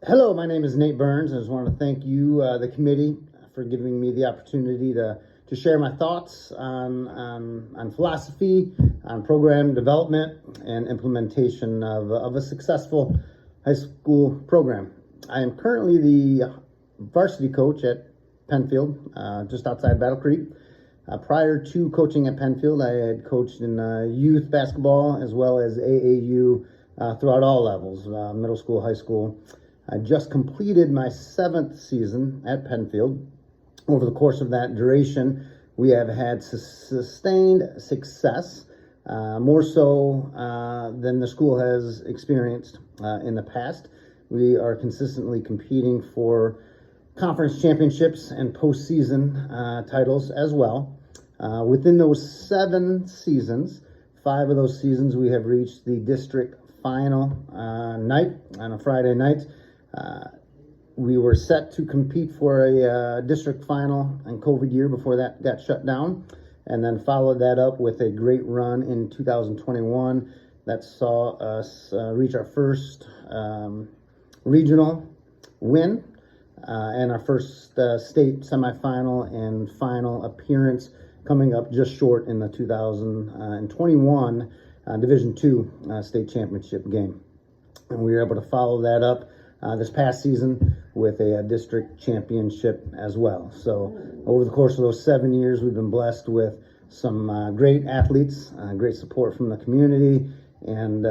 Hello, my name is Nate Burns. I just want to thank you, the committee, for giving me the opportunity to share my thoughts on philosophy, on program development, and implementation of a successful high school program. I am currently the varsity coach at Penfield, just outside Battle Creek. Prior to coaching at Penfield, I had coached in youth basketball as well as AAU throughout all levels, middle school, high school. I just completed my 7th season at Penfield. Over the course of that duration, we have had sustained success, more so than the school has experienced in the past. We are consistently competing for conference championships and postseason titles as well. Within those 7 seasons, 5 of those seasons, we have reached the district final night on a Friday night. We were set to compete for a district final in COVID year before that got shut down, and then followed that up with a great run in 2021 that saw us reach our first regional win and our first state semifinal and final appearance, coming up just short in the 2021 Division II state championship game. And we were able to follow that up this past season with a district championship as well. So over the course of those 7 years, we've been blessed with some great athletes, great support from the community, and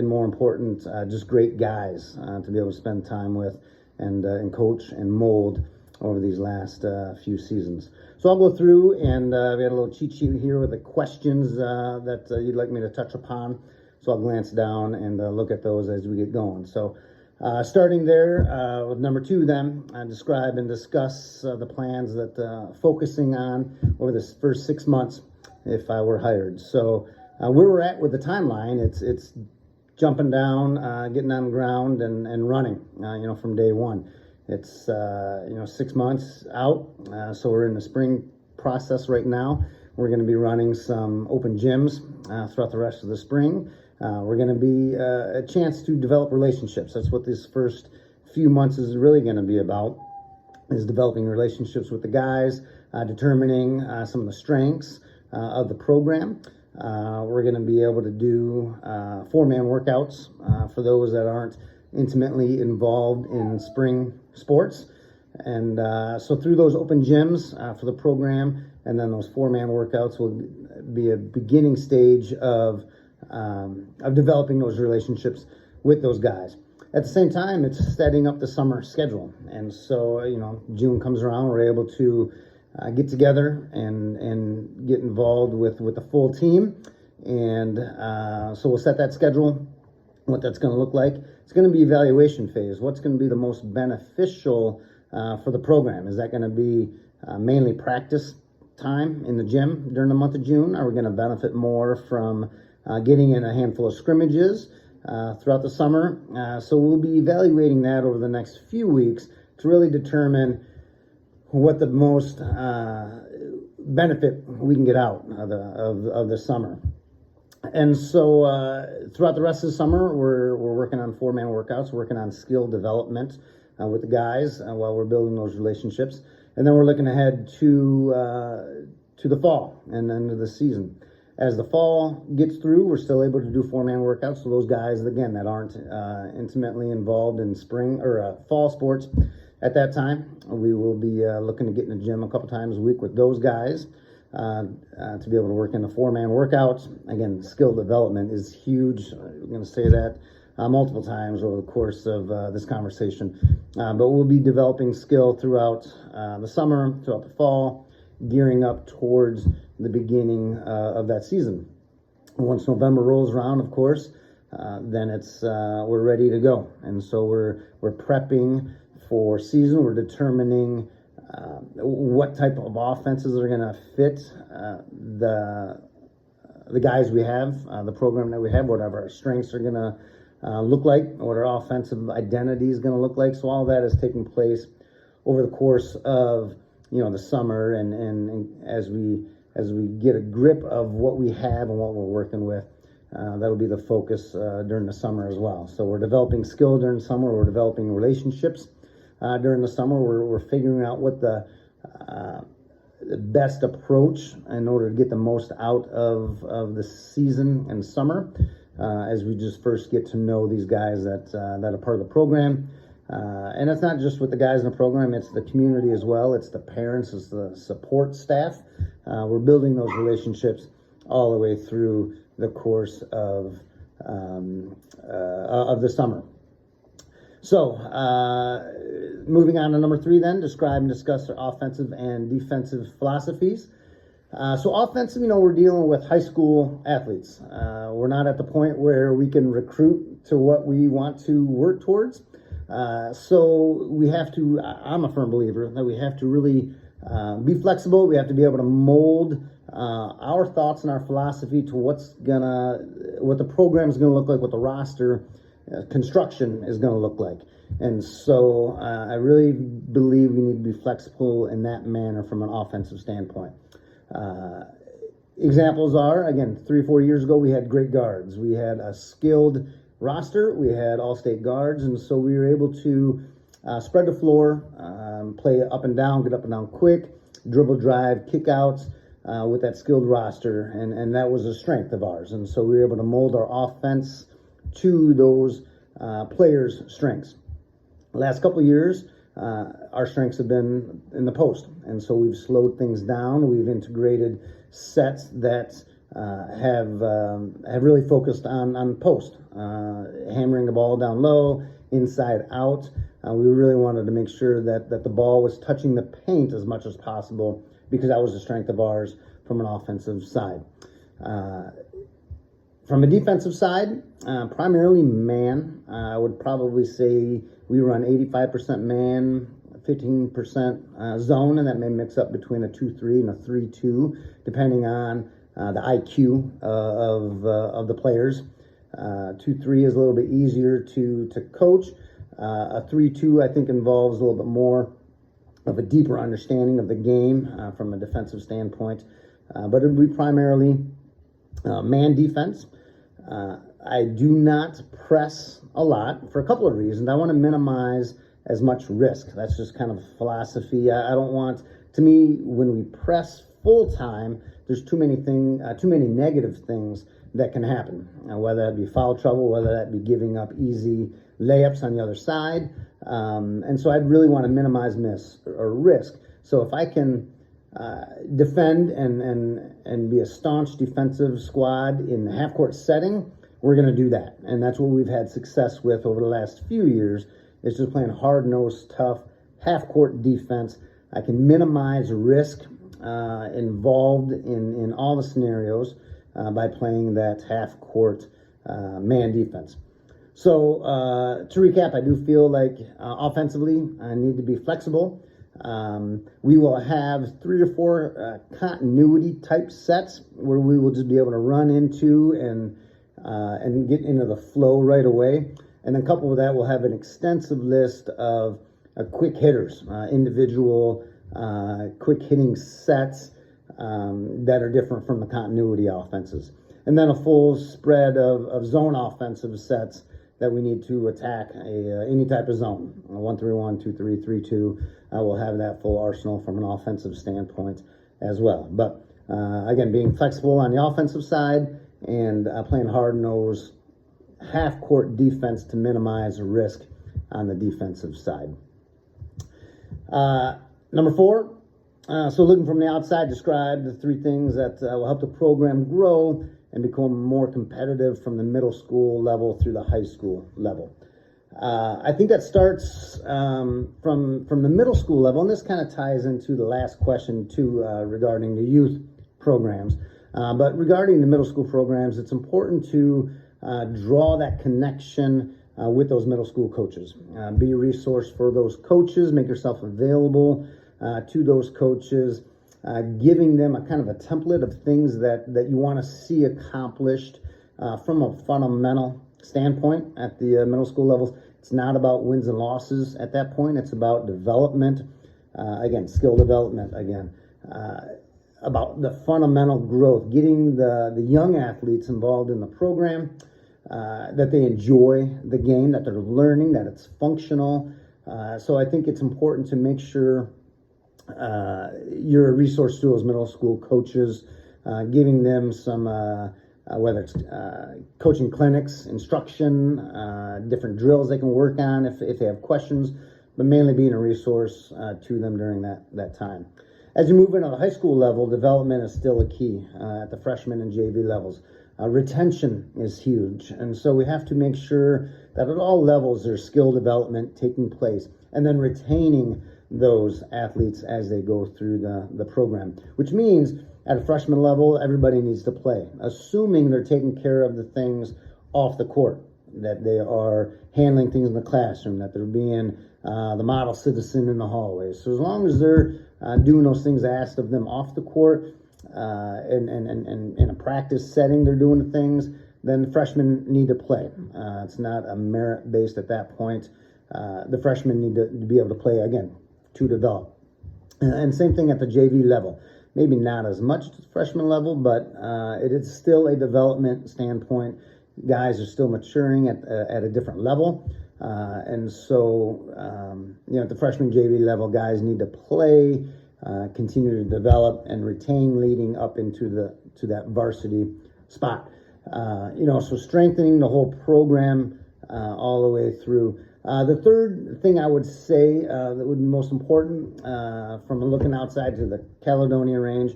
more important, just great guys to be able to spend time with and coach and mold over these last few seasons. So I'll go through, and we had a little cheat sheet here with the questions that you'd like me to touch upon. So I'll glance down and look at those as we get going. So starting there with number 2, then describe and discuss the plans that focusing on over this first 6 months if I were hired. So where we're at with the timeline, it's jumping down, getting on the ground and running, from day one. It's 6 months out, so we're in the spring process right now. We're going to be running some open gyms throughout the rest of the spring. We're going to be a chance to develop relationships. That's what this first few months is really going to be about, is developing relationships with the guys, determining some of the strengths of the program. We're going to be able to do 4-man workouts for those that aren't intimately involved in spring sports. And so through those open gyms for the program, and then those 4-man workouts will be a beginning stage of developing those relationships with those guys. At the same time, it's setting up the summer schedule. And so, June comes around, we're able to get together and get involved with the full team. And so we'll set that schedule, what that's going to look like. It's going to be evaluation phase. What's going to be the most beneficial for the program? Is that going to be mainly practice time in the gym during the month of June? Are we going to benefit more from getting in a handful of scrimmages throughout the summer? So we'll be evaluating that over the next few weeks to really determine what the most benefit we can get out of the summer. And so throughout the rest of the summer, we're working on 4-man workouts, working on skill development with the guys while we're building those relationships. And then we're looking ahead to the fall and then to the season. As the fall gets through, we're still able to do 4-man workouts. So those guys, again, that aren't intimately involved in spring or fall sports at that time, we will be looking to get in the gym a couple times a week with those guys to be able to work in the 4-man workouts. Again, skill development is huge. I'm going to say that multiple times over the course of this conversation. But we'll be developing skill throughout the summer, throughout the fall, gearing up towards the beginning of that season. Once November rolls around, of course, then it's we're ready to go. And so we're prepping for season. We're determining what type of offenses are going to fit the guys we have, the program that we have, whatever our strengths are going to look like, what our offensive identity is going to look like. So all that is taking place over the course of the summer, and as we get a grip of what we have and what we're working with, That'll be the focus during the summer as well. So we're developing skill during the summer. We're developing relationships during the summer. We're figuring out what the best approach in order to get the most out of the season and summer as we just first get to know these guys that are part of the program. And it's not just with the guys in the program, it's the community as well. It's the parents, it's the support staff. We're building those relationships all the way through the course of the summer. So, moving on to number 3 then, describe and discuss our offensive and defensive philosophies. So offensive, we're dealing with high school athletes. We're not at the point where we can recruit to what we want to work towards. So we have to, I'm a firm believer that we have to really be flexible. We have to be able to mold our thoughts and our philosophy to what the program is going to look like, what the roster construction is going to look like. And so I really believe we need to be flexible in that manner from an offensive standpoint. Examples are, again, 3 or 4 years ago, we had great guards. We had a skilled roster. We had all-state guards. And so we were able to spread the floor, play up and down, get up and down quick, dribble drive, kick outs with that skilled roster. And that was a strength of ours. And so we were able to mold our offense to those players' strengths. The last couple of years, our strengths have been in the post, and so we've slowed things down. We've integrated sets that have really focused on post, hammering the ball down low, inside out. We really wanted to make sure that the ball was touching the paint as much as possible because that was a strength of ours from an offensive side. From a defensive side, primarily man. I would probably say we run 85% man, 15% zone, and that may mix up between a 2-3 and a 3-2, depending on the IQ of the players. 2-3 is a little bit easier to coach. A 3-2, I think, involves a little bit more of a deeper understanding of the game from a defensive standpoint. But it would be primarily man defense. I do not press a lot for a couple of reasons. I want to minimize as much risk. That's just kind of philosophy. I don't want, to me, when we press full time, there's too many negative things that can happen. Whether that be foul trouble, whether that be giving up easy layups on the other side. And so I'd really want to minimize miss or risk. So if I can defend and be a staunch defensive squad in the half-court setting, we're going to do that. And that's what we've had success with over the last few years, is just playing hard-nosed, tough, half-court defense. I can minimize risk involved in all the scenarios by playing that half-court man defense. So to recap, I do feel like offensively I need to be flexible. We will have 3 or 4 continuity type sets where we will just be able to run into and get into the flow right away. And then coupled with that, we'll have an extensive list of quick hitters, individual quick hitting sets that are different from the continuity offenses. And then a full spread of zone offensive sets that we need to attack any type of zone, 1-3-1, 2-3, 3-2. We'll have that full arsenal from an offensive standpoint as well. But again, being flexible on the offensive side and playing hard-nosed half-court defense to minimize risk on the defensive side. Number 4, so looking from the outside, describe the 3 things that will help the program grow and become more competitive from the middle school level through the high school level. I think that starts from the middle school level, and this kind of ties into the last question too regarding the youth programs. But regarding the middle school programs, it's important to draw that connection with those middle school coaches. Be a resource for those coaches, make yourself available to those coaches, giving them a kind of a template of things that you want to see accomplished from a fundamental standpoint at the middle school levels. It's not about wins and losses at that point. It's about development, again, skill development, again. about the fundamental growth, getting the young athletes involved in the program, that they enjoy the game, that they're learning, that it's functional. So I think it's important to make sure your resource tools, middle school coaches, giving them some, whether it's coaching clinics, instruction, different drills they can work on if they have questions, but mainly being a resource to them during that time. As you move into the high school level, development is still a key at the freshman and JV levels. Retention is huge, and so we have to make sure that at all levels there's skill development taking place, and then retaining those athletes as they go through the program, which means at a freshman level, everybody needs to play, assuming they're taking care of the things off the court, that they are handling things in the classroom, that they're being the model citizen in the hallways. So as long as they're doing those things asked of them off the court, and in a practice setting, they're doing the things, then the freshmen need to play. It's not a merit based at that point. The freshmen need to be able to play again to develop. And same thing at the JV level. Maybe not as much at the freshman level, but it is still a development standpoint. Guys are still maturing at a different level. And so, at the freshman JV level, guys need to play, continue to develop and retain leading up into that varsity spot. So strengthening the whole program all the way through. The third thing I would say that would be most important from looking outside to the Caledonia range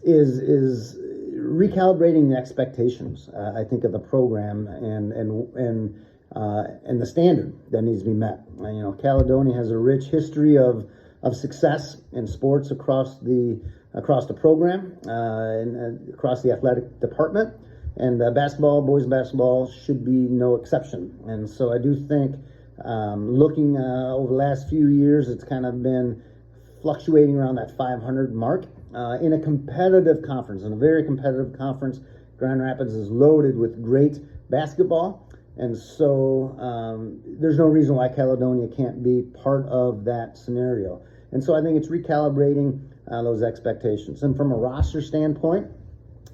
is recalibrating the expectations. I think of the program and the standard that needs to be met. Caledonia has a rich history of success in sports across the program and across the athletic department. And basketball, boys basketball, should be no exception. And so I do think looking over the last few years, it's kind of been fluctuating around that 500 mark in a competitive conference. In a very competitive conference, Grand Rapids is loaded with great basketball. And so there's no reason why Caledonia can't be part of that scenario. And so I think it's recalibrating those expectations. And from a roster standpoint,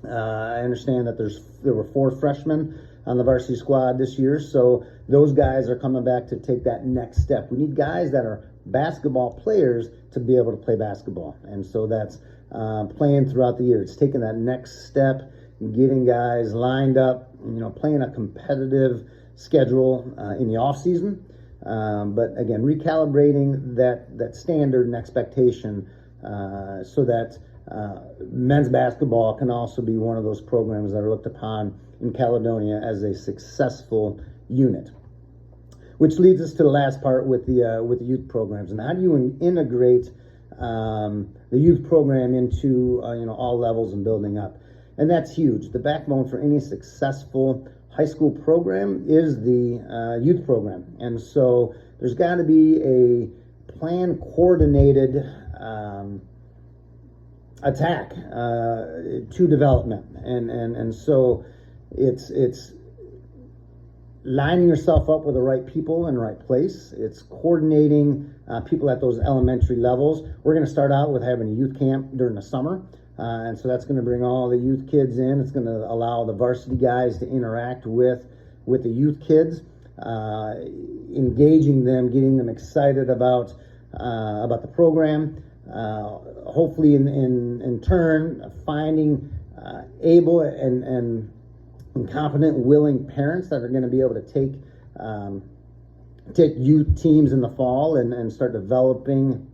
I understand that there were 4 freshmen on the varsity squad this year, so those guys are coming back to take that next step. We need guys that are basketball players to be able to play basketball, and so that's playing throughout the year. It's taking that next step, getting guys lined up, playing a competitive schedule in the off season, but again, recalibrating that standard and expectation so that men's basketball can also be one of those programs that are looked upon in Caledonia as a successful unit. Which leads us to the last part with the youth programs, and how do you integrate the youth program into all levels and building up? And that's huge. The backbone for any successful high school program is the youth program, and so there's got to be a planned, coordinated attack to development, and so it's lining yourself up with the right people in the right place. It's coordinating people at those elementary levels. We're going to start out with having a youth camp during the summer, and so that's going to bring all the youth kids in. It's going to allow the varsity guys to interact with the youth kids, engaging them, getting them excited about the program. Hopefully in turn finding able and competent, willing parents that are going to be able to take youth teams in the fall and start developing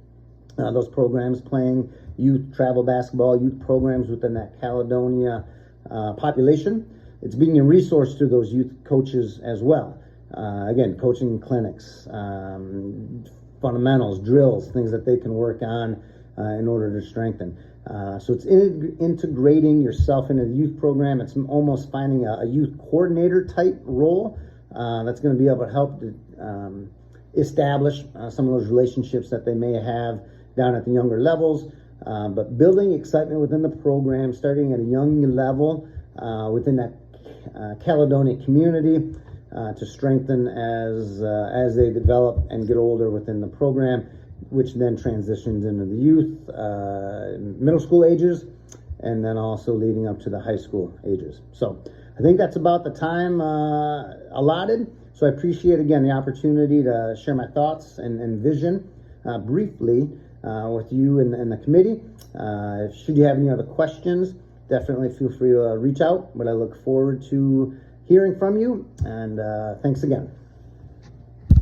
those programs, playing youth travel basketball, youth programs within that Caledonia population. It's being a resource to those youth coaches as well. Again, coaching clinics, fundamentals, drills, things that they can work on in order to strengthen. So it's integrating yourself into the youth program. It's almost finding a youth coordinator type role that's going to be able to help to establish some of those relationships that they may have down at the younger levels, but building excitement within the program, starting at a young level within that Caledonia community to strengthen as they develop and get older within the program. which then transitions into the youth, middle school ages, and then also leading up to the high school ages. So I think that's about the time allotted. So I appreciate, again, the opportunity to share my thoughts and vision briefly with you and the committee. Should you have any other questions, definitely feel free to reach out, but I look forward to hearing from you, and thanks again.